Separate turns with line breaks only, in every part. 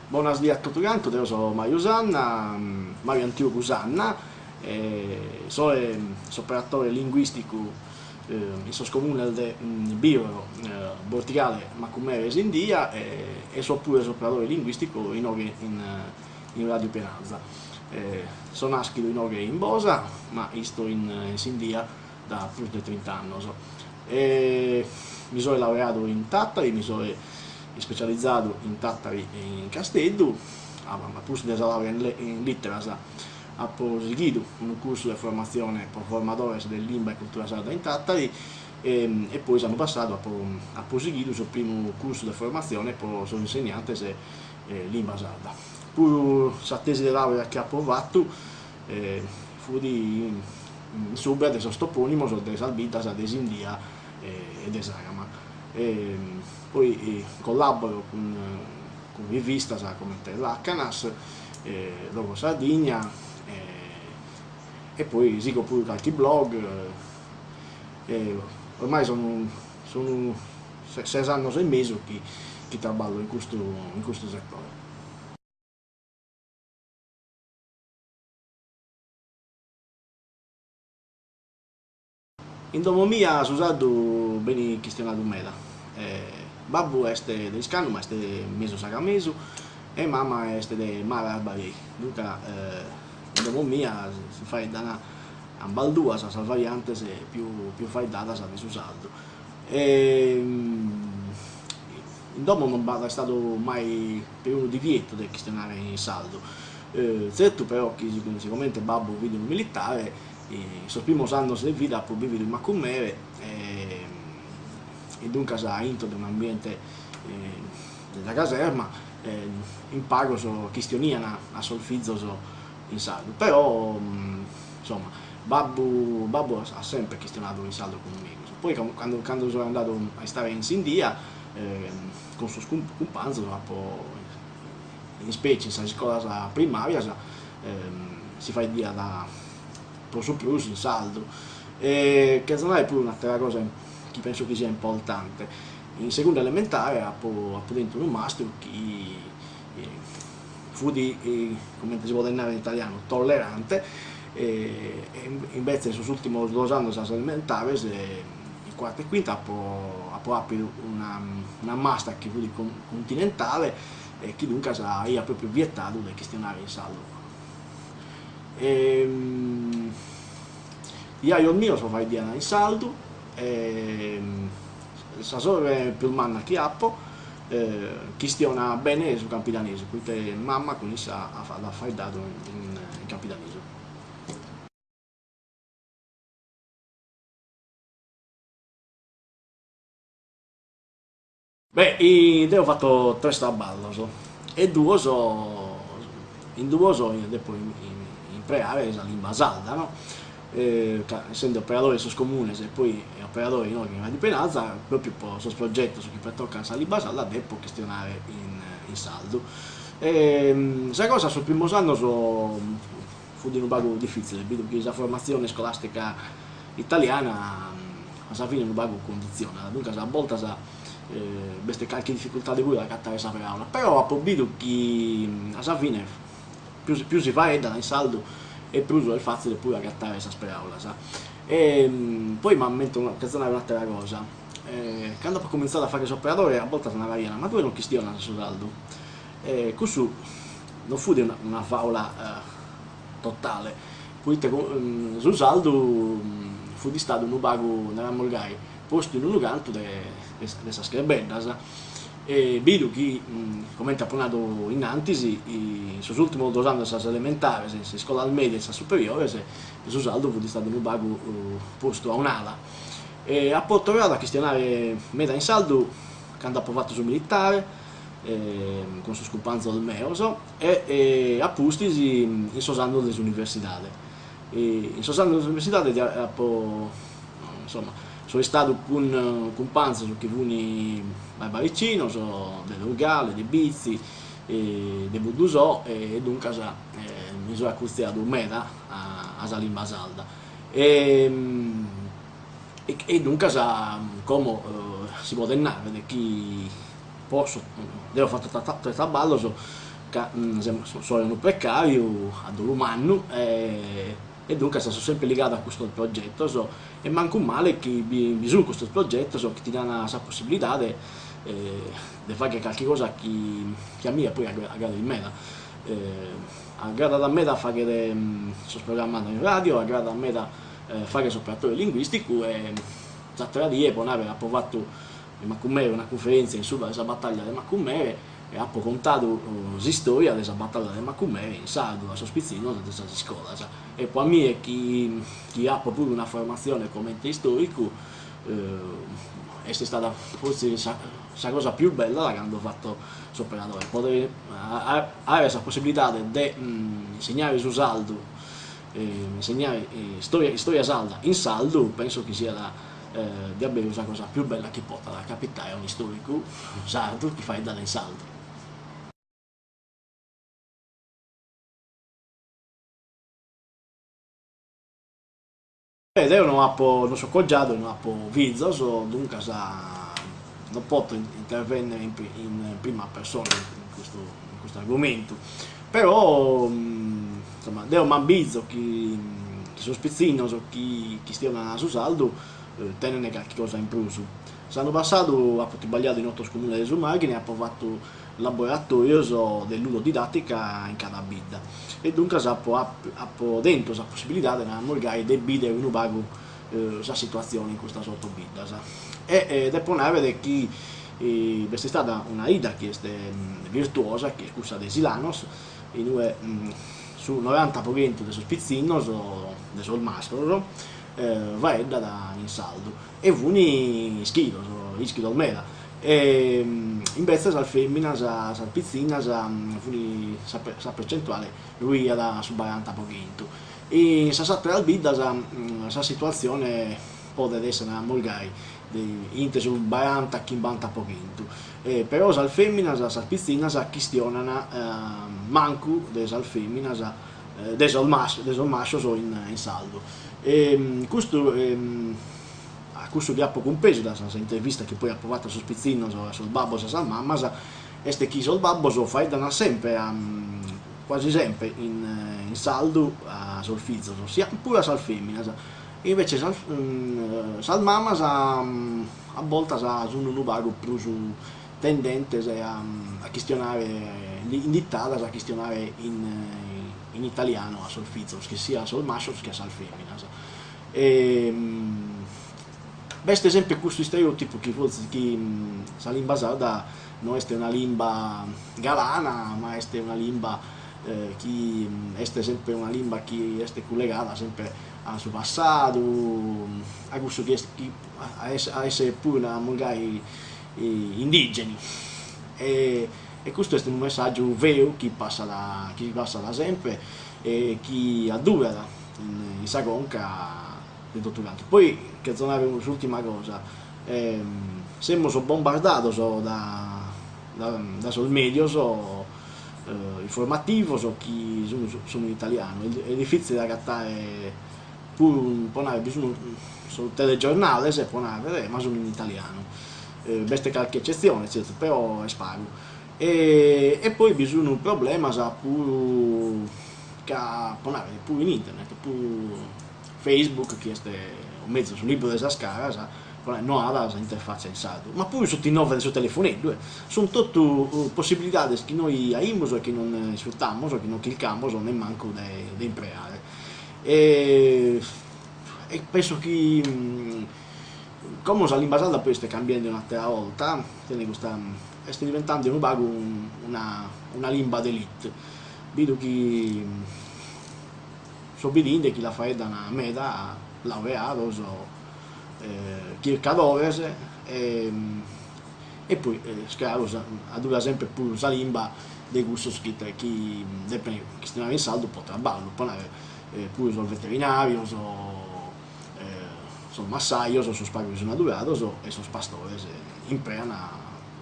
Buonas dias a tutto quanto, io sono Mario Usanna, Mario Antioco Usanna, sono operatore linguistico in sos comune de Biro, Portigale, Macumere e India e sono pure operatore linguistico in Radio Penazza. Sono nascido in Bosa, ma sto in India da più di 30 anni. Mi sono laureato in Tattari, mi sono specializzato in Tattari e in Castello, a posto di laurea in Litterasa, ho proseguito un corso di formazione per formatori di lingua e cultura sarda in Tattari e poi sono passato a proseguire il primo corso di formazione per sono insegnante di lingua sarda. Poi la tesi di laurea che ho provato fu di subito di toponimo di Salvitas, di India e di Sarama. Poi collaboro con riviste come l'Acanas, Logo Sardegna e poi sigo pure qualche blog. Ormai sono 6 anni e mezzo che lavoro in questo settore. In domo mia sono usato bene questionato mela. Babbo este de Iscanu, ma este de meso sagameso e mamma este de Mara Arbarei. Dunque, in domo mia si fa da a Baldua, sa variante se più fai data sa di usato. In domo non è stato mai per uno divieto di questionare in saldo. Certo però che sicuramente babbo vide un militare sos primos annos de vida po vivido in Macumere e dunque sa into di un ambiente della caserma imparo so chistioniana a solfizzo so in saldo però insomma babbo ha sempre questionato in saldo con me. Poi quando sono andato a stare in Sindia con suo companzo in specie in scuola primaria si fa idea da su plus in saldo che non è pure un'altra cosa che penso che sia importante. In seconda elementare ho dentro un master che fu di come si può dire in italiano tollerante e invece sugli ultimi 2 anni elementari il quarto e quinto ho aperto una master che fu di continentale e che dunque ha proprio vietato di questionare in saldo. Io mio so fai diana in saldo sa sorella più manna che appo chistiona bene su campidanese quindi mamma con essa ha fai dato in campidanese. Beh, io ho fatto 3 staballo e in due so poi in preare la lingua salda, no? Essendo operatore sos comunes e poi operatore in ordine di penazza, proprio per sos progetto su chi per toccare la lingua salda devo questionare in saldo. Questa cosa sul primo anno fu di un bago difficile, perché la formazione scolastica italiana alla fine un bago condiziona, dunque a volte queste qualche difficoltà di cui a cattare questa parola, però ho capito che alla fine più si fa in saldo e più è facile pure cattare questa parola. Poi mi ha detto un'altra cosa, quando ho cominciato a fare l'operatore a volte sono variana, ma tu non questiona su saldo. Questo non fu una favola totale, poi sul saldo fu di stato un bago nella Molgai, posto in un canto di questa scherbella e vedo che come ha appuntato in antisi sugli ultimi 2 anni della elementare, se scuola media e superiore, se il saldo fu di stato un bago posto a un'ala e ha provato a questionare me in saldo quando ha provato sul militare con suo scompanzo del Meoso e a Pustisi in sosando dell'università. In sosando dell'università insomma sono stato con Panza su che vuni mai baricino, so del Rugale, dei Bizzi, dei Budusò e dunque mi sono accustato un meta a Salimba Salda e dunque come si può denare che posso, ho fatto traballo sono un precario ad un anno e dunque sono sempre legato a questo progetto e manco un male che bisogna questo progetto che ti dà la possibilità di fare qualche cosa che a me poi aggrada di me. Aggrada a me da fare sono programmato in radio, aggrada a me da fare operatore linguistico e l'altro giorno poi avevo approvato con me una conferenza sulla battaglia di Macummere e ho contato la storia della battaglia di Macummere in sardo, a Sospizzino, da questa scuola. E per me chi ha pure una formazione come ente storico è stata forse la cosa più bella da quando ho fatto l'operatore, poter avere la possibilità di insegnare su saldo, insegnare storia salda in saldo, penso che sia di avere la cosa più bella che possa capitare a un storico sardo che fa in saldo. Io non so coggiato, non ho visto, dunque non posso intervenire in prima persona in questo argomento, però insomma, io mi avviso che sono spizzino, che stiano su saldo, tenere qualche cosa in più. L'anno passato ho sbagliato in 8 comuni di Sumagine e ho provato laboratorio dell'udodidattica in cada bidda e dunque ho dentro la possibilità di magari vedere un vago la situazione in questa sottobidda e dopo vedere che è stata una ida che è virtuosa, che è questa dei Silanos, su 90% dei spizzinos dei sol maschero va da in saldo e vuni schilo almeno e invece la femmina la pizzina la percentuale lui era su 40% e in Sassatra albida la situazione può essere magari inte sul 40-50%, però la femmina la pizzina la questionano manco della femmina del maschio in saldo e questo a questo che ha compreso da questa intervista che poi ha provato su Spizzino sul babbo e sul mamma è che sul babbo fai da sempre quasi sempre in saldo sul figlio sia pure sul femmina e invece sul mamma a volte sono un vago più tendente a questionare in dittata a questionare in italiano a sul figlio che sia sul maschio che sul femmina questo esempio questo stereotipo che forse la lingua sarda non è una lingua galana ma è una lingua che è sempre una lingua che è collegata sempre al suo passato a questo che a essere pure magari indigeni e questo è un messaggio vero che passa da sempre e che addura in Sagonca dottorante. Poi, che zona l'ultima cosa, siamo bombardati da sul medio, informativo, chi sono italiano, è difficile da cattare pure un po' bisogno sul telegiornale se può ma sono in italiano, beste qualche eccezione, però è spago. E poi bisogna un problema pure pure in internet, pure Facebook che è un mezzo sul libro della scara non ha la interfaccia in sardo ma pure sotto i 9 del telefonetto sono tutte possibilità che noi abbiamo e che non sfruttiamo che non clicchiamo né manco da imparare e penso che come la lingua sarda poi sta cambiando un'altra volta sta diventando un vago una lingua d'elite vedo che sobbedinde chi la fa da una meta laureato cercadores e poi scavo adura sempre più la lingua dei gusti scritti chi stiamo in saldo potrà ballo pure sul veterinario sul massaio sul spagno che sono adurato e sul pastore imprena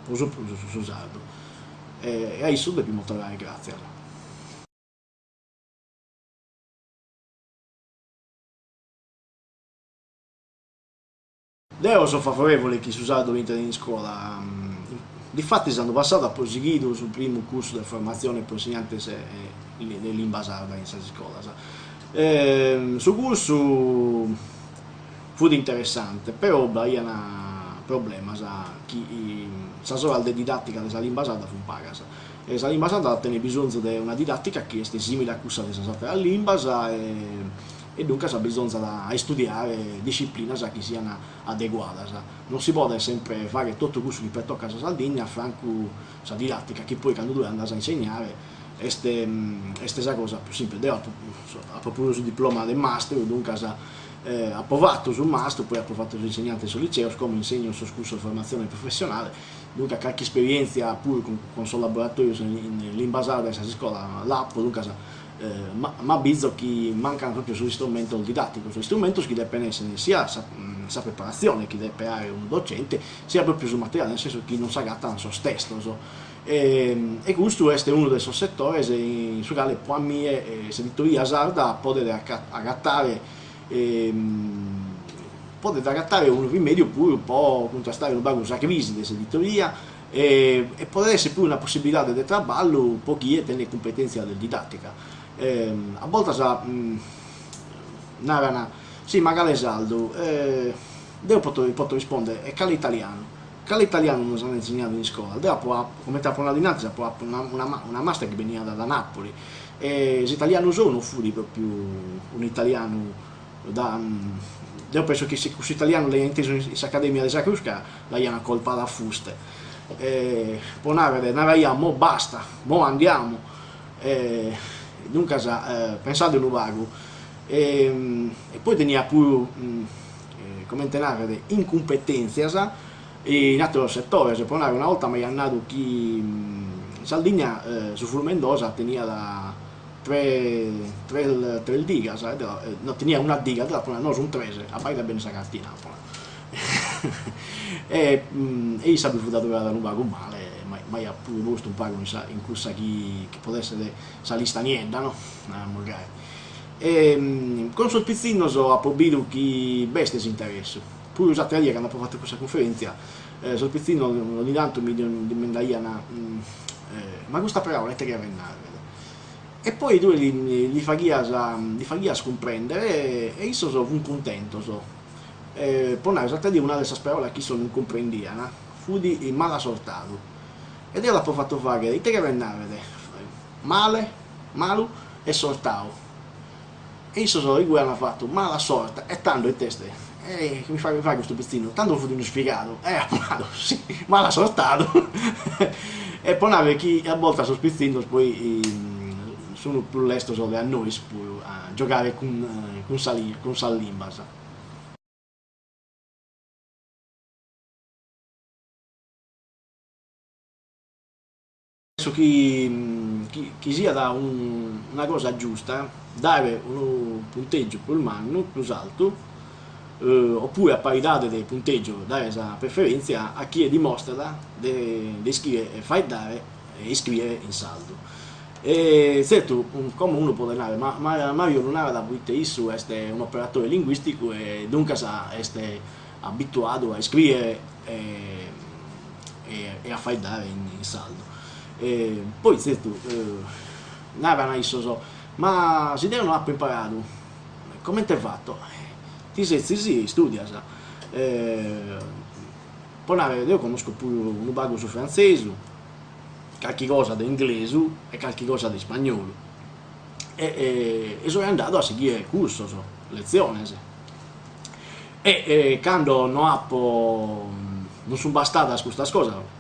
uso su sardo e a isso dobbiamo tornare grazie Io sono favorevole che si usa l'internet in scuola, Difatti sono passato a proseguire sul primo corso di formazione per insegnante di lingua sarda in questa scuola. Su corso fu interessante, però c'è un problema, la sola didattica della lingua sarda fu paga. E la lingua sarda tiene bisogno di una didattica che è simile a quella della lingua e dunque ha bisogno di studiare discipline che siano adeguate. Non si può sempre fare tutto il corso che per tocca a Sardegna a franco la didattica che poi quando tu andai a insegnare questa cosa più semplice. Io ho proprio sul diploma del master, dunque ho approvato sul master, poi ho approvato l'insegnante sul liceo, come insegno sul corso di formazione professionale, dunque qualche esperienza pure con il laboratorio in lingua sarda in questa scuola l'appo, dunque ma bisogna che mancano proprio sullo strumento didattico, sullo strumento che deve essere sia la preparazione che deve creare un docente, sia proprio sul materiale, nel senso che non si agatta a se stesso. E questo è uno dei settori su quale può mie l'editoria sarda poter agattare un rimedio pure un po' contrastare un po' la crisi dell'editoria e poter essere pure una possibilità di traballo un po' chi tiene competenza del didattica. A volte sì, magari saldo, devo poter rispondere, è l'italiano non si è insegnato in scuola, come ti ho parlato dinanzi, una master che veniva da Napoli, e l'italiano sono fuori proprio un italiano, io penso che se questo italiano l'hai inteso in Accademia di Sacrusca, l'hai una colpa da fuste, poi noi mo basta, mo andiamo, dunque pensate un vago e poi tenia pure come tenere incompetenze in altro settore. Se poi una volta mi hanno detto che in Sardegna su Fulmendosa tenia da tre digas, no, tenia una diga, no, sono tre, a parte bene questa cartina e io sapevo da dove era un vago male, ma ha pure visto un pago in corsa che potesse essere la lista niente, no? Magari. Con il pizzino ho approvato che bestia si interessa. Pure l'altra che hanno fatto questa conferenza, sul pizzino ogni tanto mi domandavano ma questa parola è che avvennare. E poi tu li fai comprendere e io sono un contento. Poi una di una delle parole che sono incomprendibili, fu di mala sortato. Ed io l'ho fatto fare, i te che vennare, male, malu e sortao. E io sono i hanno fatto mala sorta e tanto in testa. Che mi fa questo pizzino, tanto fu di uno spiegato, sì, mala sortato. E poi chi a volte sono pizzino, poi sono più lesto a noi a giocare con Salimba. Penso che sia una cosa giusta dare un punteggio più magno, più alto, oppure a parità del punteggio dare la preferenza a chi dimostra di scrivere, fai dare e iscrivere in saldo. E certo, come uno può dire, ma Mario non era da buttare è un operatore linguistico e dunque è abituato a scrivere e a fare dare in saldo. Poi certo, ma se non ha imparato, come ti hai fatto? Ti sei sì, studia. Poi io conosco pure un bago su francese, qualche cosa di inglese e qualche cosa di spagnolo e sono andato a seguire il corso, lezioni e quando non sono bastata a questa cosa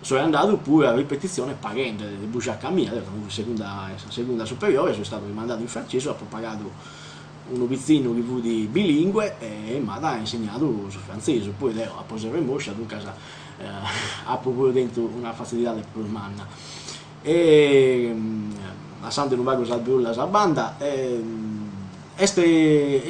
sono andato pure a ripetizione pagante di Bugiacca mia, seconda superiore, sono stato rimandato in francese, ho pagato un pizzino che fu di bilingue e mi ha insegnato su francese, poi lei ha posato in bocca, dunque ha proprio dentro una facilità più manna. E a Sante non vago salverulla la banda, è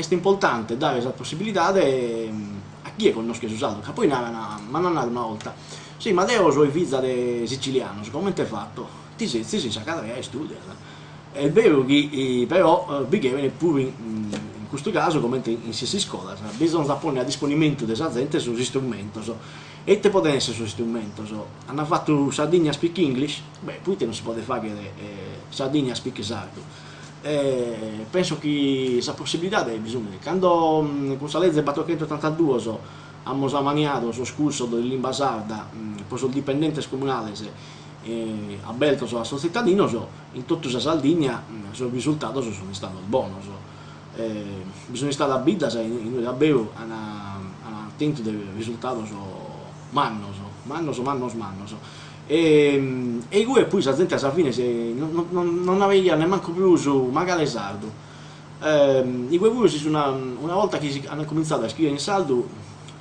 importante dare la possibilità a chi conosce su saldo, che poi ma non una volta. Sì, ma io sono figlia di siciliano, come ti hai fatto? Ti sei sacata e studia. È vero che però viene pure in questo caso come in qualsiasi scuola, bisogna porre a disponimento della gente sugli strumenti. e te possono essere su strumento, hanno fatto Sardigna speak English, beh, poi te non si può fare Sardigna speak sardo. Penso che questa possibilità è bisogno, quando con la legge 482 abbiamo maniato lo scorso della lingua sarda per il dipendente comunale a Belto sulla suo cittadino, in tutta la Sardegna il risultato sono stato buono. Bisogna stare a bida se noi davvero hanno attento del risultato mannos. E poi la gente alla fine non aveva neanche più uso magari sardo. I guevusi una volta che hanno cominciato a scrivere in sardo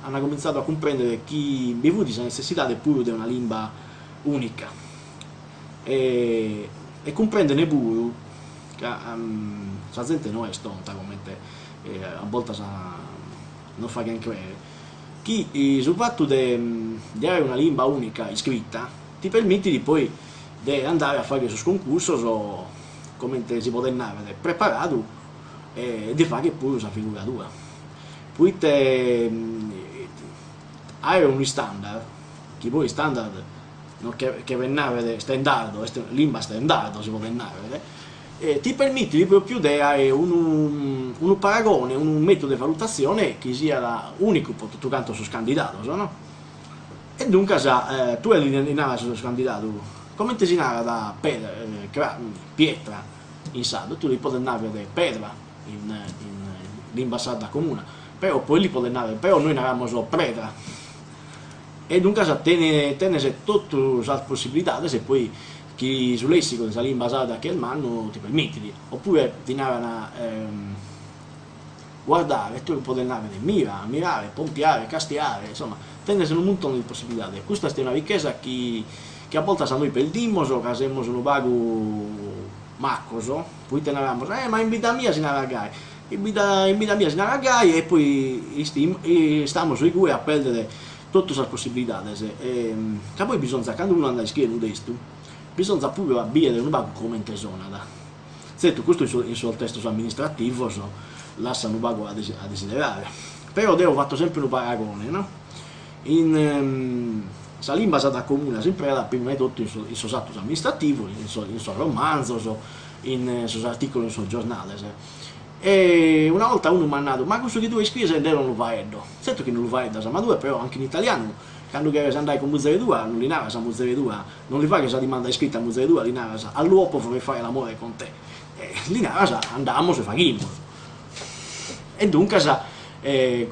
hanno cominciato a comprendere che bevuti la necessità pure di una lingua unica e comprendere pure che la gente non è stonta come a volte non fa che credere che sul fatto di avere una lingua unica iscritta ti permette di poi di andare a fare questo concorso come si può andare preparato e di fare pure una figura tua. Poi hai un standard che poi standard non che vennare standardo, lingua standardo si può vennare ti permette di proprio di avere un paragone, un metodo di valutazione che sia unico per tutto quanto sul candidato, no? E dunque tu allineavi sul candidato come ti si narra da pietra in sardo, tu li puoi andare da pedra in lingua sarda comune, però poi li puoi andare, però noi narriamo solo pedra e dunque tiene tutte le possibilità se poi che sul lessico della lingua sarda che è il manno ti permette oppure ti narrano guardare, tu puoi andare a mirare, pompiare, castiare, insomma tiene un montone di possibilità. Questa è una ricchezza che a volte noi perdiamo, che siamo un vago maccoso, poi teniamo, ma in vita mia si narra in vita mia si narra e poi stiamo sui cui a perdere tutte le possibilità. E poi bisogna, quando uno anda a scrivere un testo, bisogna pure abbiare un vago come intesona. Certo, questo in suo testo amministrativo lascia un vago a desiderare, però devo fatto sempre un paragone, no? La lingua sarda comune sempre era prima di tutto in suo atto amministrativo, in suo romanzo, in suoi articoli, in suo giornale. E una volta uno mi ha detto, ma questo che tu hai scritto non lo fai, certo che non lo fai da Samadua, però anche in italiano, quando si andai con Muzeredua, non li narra a Muzeredua, non li fa che sa dimanda scritta a Muzeredua, li narra all'uopo vorrei fare l'amore con te, li narra andiamo e faremo. E dunque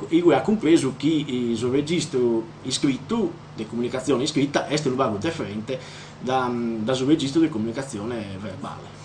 io ho compreso che il registro iscritto di comunicazione iscritta è un vago differente dal registro di comunicazione verbale.